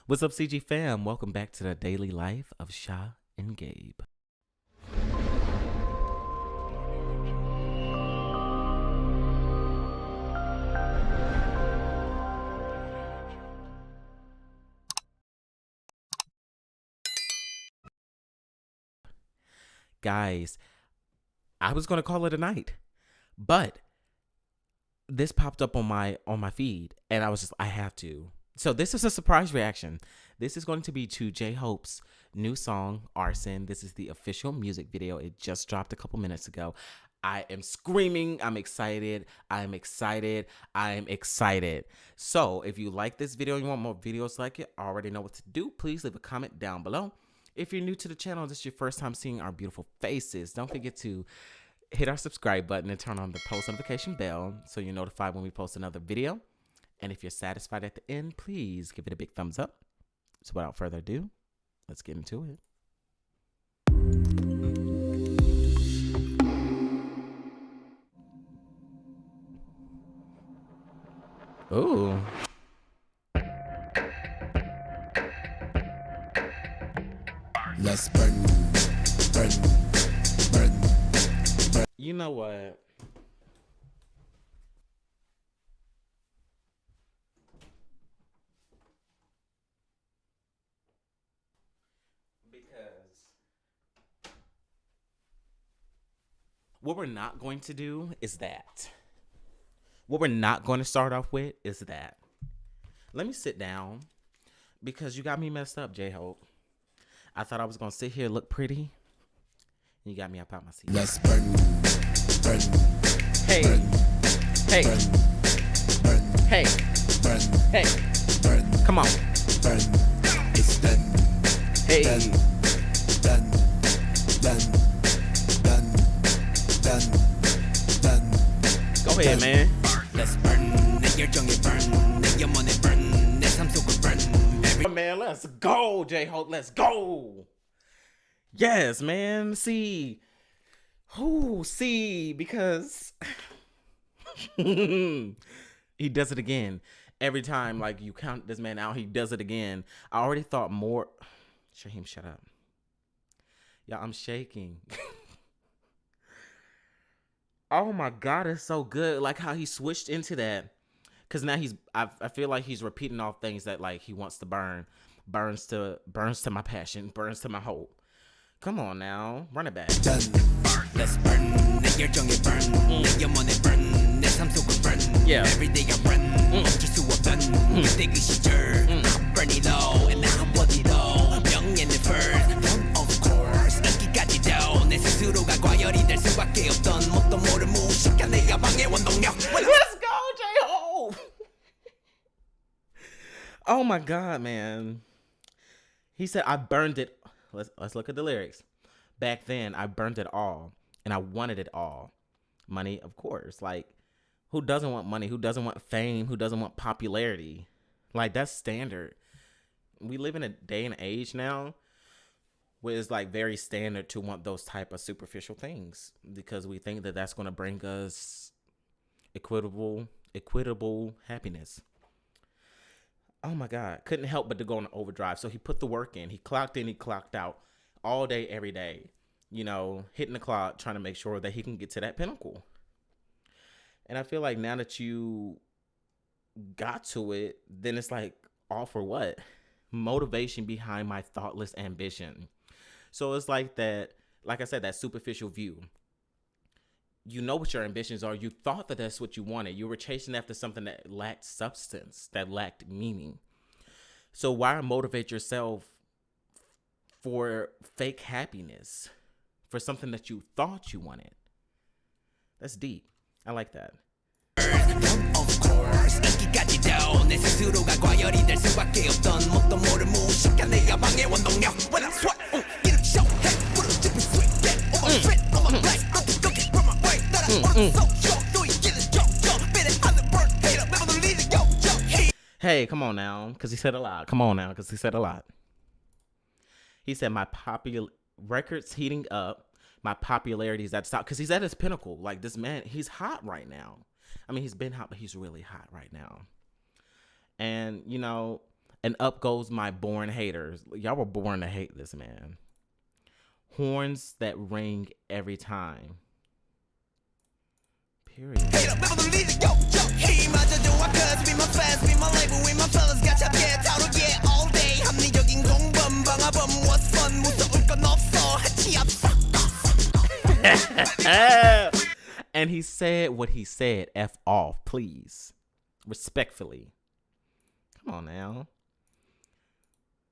What's up, CG fam? Welcome back to the daily life of Sha and Gabe. Guys, I was gonna call it a night, but this popped up on my feed, and I have to. So this is a surprise reaction. This is going to be to J-Hope's new song, Arson. This is the official music video. It just dropped a couple minutes ago. I am screaming. I'm excited. I am excited. I am excited. So if you like this video and you want more videos like it, I already know what to do. Please leave a comment down below. If you're new to the channel, this is your first time seeing our beautiful faces, don't forget to hit our subscribe button and turn on the post notification bell so you're notified when we post another video. And if you're satisfied at the end, please give it a big thumbs up. So without further ado, let's get into it. Ooh. Let's burn. You know what? Because what we're not going to do is that. What we're not going to start off with is that. Let me sit down because you got me messed up, J-Hope. I thought I was going to sit here, look pretty. You got me up out my seat. Let's burn. Hey. Hey. Hey. Hey. Come on. It's done. Hey. Done. Go ahead, man. Let's burn. 내 열정에 burn. 내 영혼에 burn. 내 삶 속을 burn. Man, let's go, J-Hope. Let's go. Yes, man. See, because he does it again. Every time, like, you count this man out, he does it again. I already thought more. Shaheem, shut up. Yeah, I'm shaking. Oh my God, it's so good. Like how he switched into that. Cause now I feel like he's repeating all things that like he wants to burn. Burns to my passion, burns to my hope. Come on now, run it back. Done. Let's burn. 내 열정에 burn. 내 영혼에 burn. 내 삶 속을 burn. Yeah. Every day I run. 멈출 수 없던 그때 그 시절. I burn it all and I want it all. 명예는 first, don't of course. 끝까지도 내 스스로가 과열이 될 수밖에 없던 뭣도 모를 무식한 내 야망의 원동력. Let's go, J-Hope. Oh my God, man. He said, I burned it. Let's look at the lyrics. Back then, I burned it all, and I wanted it all. Money, of course. Like, who doesn't want money? Who doesn't want fame? Who doesn't want popularity? Like, that's standard. We live in a day and age now where it's, like, very standard to want those type of superficial things because we think that that's going to bring us equitable happiness. Oh my God, couldn't help but to go on overdrive. So he put the work in, he clocked out all day, every day, you know, hitting the clock, trying to make sure that he can get to that pinnacle. And I feel like now that you got to it, then it's like, all for what? Motivation behind my thoughtless ambition. So it's like that, like I said, that superficial view. You know what your ambitions are. You thought that that's what you wanted. You were chasing after something that lacked substance, that lacked meaning. So why motivate yourself for fake happiness, for something that you thought you wanted? That's deep. I like that. Of course, 끝까지도 내 스스로가 과열이 될 수밖에 없던 뭣도 모를 무식한 내 야망의 원동력. When I sweat, get it show, hey, put a tipping sweet, get on my fit, on my back, don't be cooking from my way. That I want so short, do you get it, jump, bit it on the bird, hate up, never the leader, yo, hey. Hey, come on now, because he said a lot. Come on now, because he said a lot. He said my records heating up, my popularity is at the top, because he's at his pinnacle. Like, this man, he's hot right now. I mean, he's been hot, but he's really hot right now. And, you know, And up goes my born haters. Y'all were born to hate this man. Horns that ring every time. Period. And he said what he said. F off, please. Respectfully. Come on now.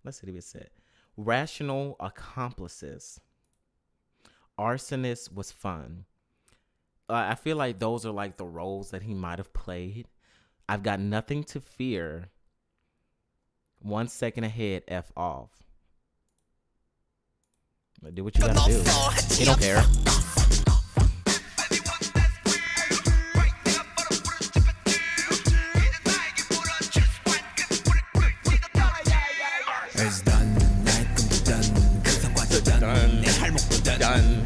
Let's see what it said. Rational accomplices. Arsonist was fun. I feel like those are like the roles that he might have played. I've got nothing to fear. 1 second ahead, F off. Do what you gotta do. He don't care. Done.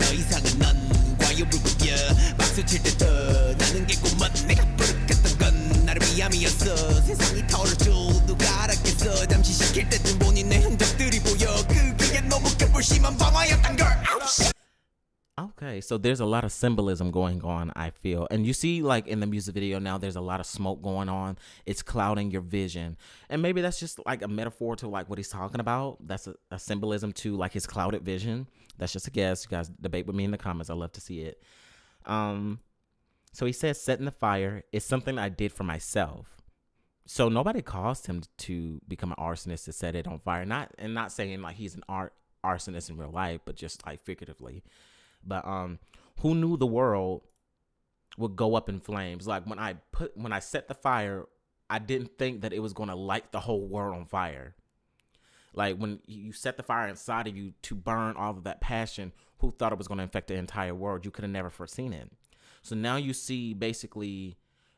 Okay, so there's a lot of symbolism going on, I feel. And you see, like, in the music video now, there's a lot of smoke going on. It's clouding your vision. And maybe that's just, like, a metaphor to, like, what he's talking about. That's a symbolism to, like, his clouded vision. That's just a guess. You guys debate with me in the comments. I'd love to see it. So he says, setting the fire is something I did for myself. So nobody caused him to become an arsonist to set it on fire. Not saying, like, he's an arsonist in real life, but just, like, figuratively. But who knew the world would go up in flames? Like when I set the fire, I didn't think that it was going to light the whole world on fire. Like when you set the fire inside of you to burn all of that passion, who thought it was going to infect the entire world? You could have never foreseen it. So now you see basically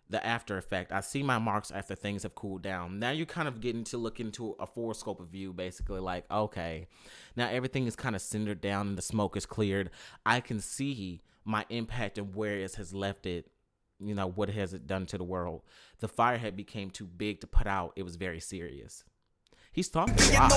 the after effect. I see my marks after things have cooled down. Now you're kind of getting to look into a forward scope of view, basically like, okay, now everything is kind of cindered down and the smoke is cleared. I can see my impact and where it has left it, you know, what has it done to the world. The fire had became too big to put out. It was very serious. He's talking a lot.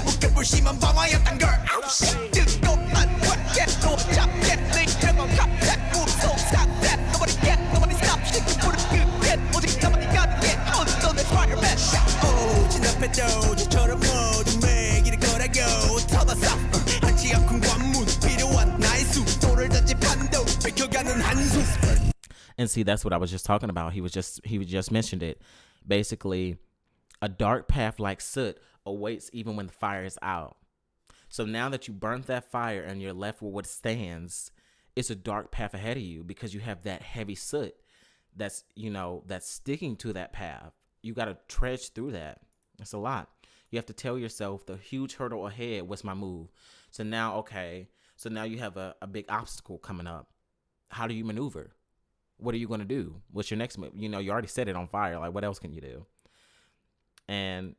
And see, that's what I was just talking about. He just mentioned it. Basically, a dark path like soot awaits even when the fire is out. So now that you burnt that fire and you're left with what stands, it's a dark path ahead of you because you have that heavy soot that's sticking to that path. You got to trudge through that. It's a lot. You have to tell yourself the huge hurdle ahead. What's my move? So now you have a big obstacle coming up. How do you maneuver? What are you going to do? What's your next move? You already set it on fire. Like, what else can you do? And,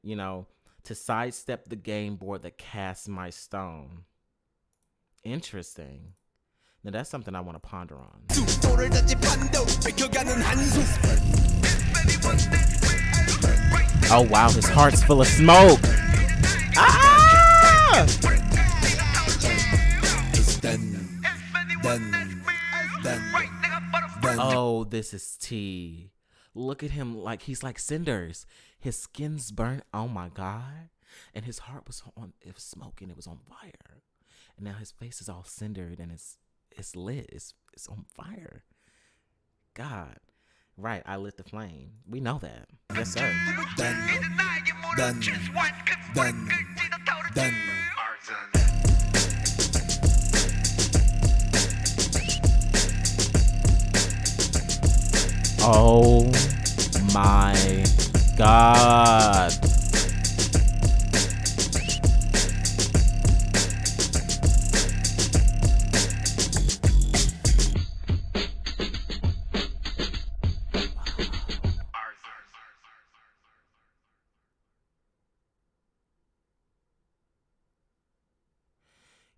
to sidestep the game board that casts my stone. Interesting. Now, that's something I want to ponder on. Oh, wow. His heart's full of smoke. Ah! It's done. Oh, this is tea. Look at him like he's like cinders. His skin's burnt. Oh my God. And his heart was smoking. It was on fire. And now his face is all cindered and it's lit. It's on fire. God. Right, I lit the flame. We know that. Yes, sir. Done. Oh my God.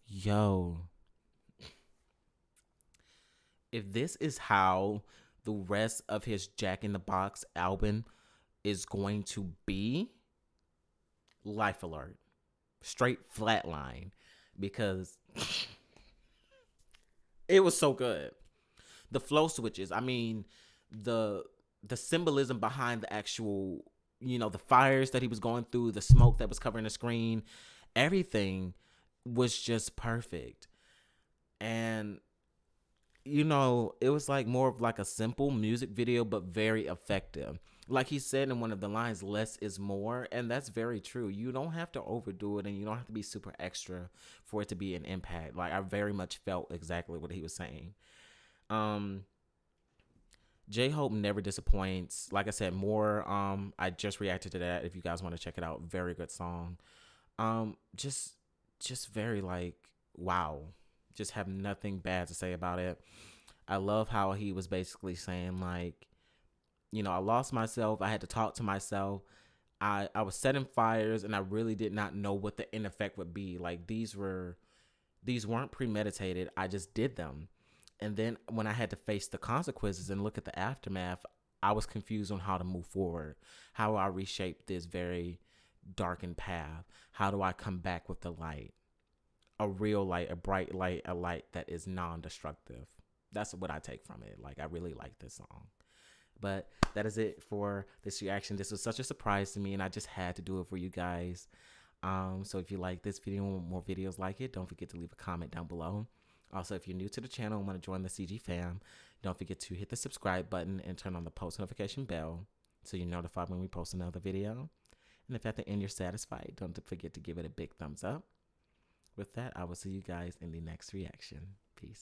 Yo. If this is how the rest of his Jack in the Box album is going to be, life alert, straight flatline, because it was so good. The flow switches. I mean, the the symbolism behind the actual, the fires that he was going through, the smoke that was covering the screen, everything was just perfect. And it was like more of like a simple music video, but very effective. Like he said in one of the lines, less is more. And that's very true. You don't have to overdo it, and you don't have to be super extra for it to be an impact. Like, I very much felt exactly what he was saying. Um, J Hope never disappoints. Like I said, more. I just reacted to that. If you guys want to check it out, very good song. Just very like, wow. Just have nothing bad to say about it. I love how he was basically saying like, I lost myself. I had to talk to myself. I was setting fires, and I really did not know what the end effect would be. Like, these weren't premeditated. I just did them. And then when I had to face the consequences and look at the aftermath, I was confused on how to move forward. How do I reshape this very darkened path? How do I come back with the light? A real light, a bright light, a light that is non-destructive. That's what I take from it. Like, I really like this song. But that is it for this reaction. This was such a surprise to me, and I just had to do it for you guys. So if you like this video and want more videos like it, don't forget to leave a comment down below. Also, if you're new to the channel and want to join the CG fam, don't forget to hit the subscribe button and turn on the post notification bell so you're notified when we post another video. And if at the end you're satisfied, don't forget to give it a big thumbs up. With that, I will see you guys in the next reaction.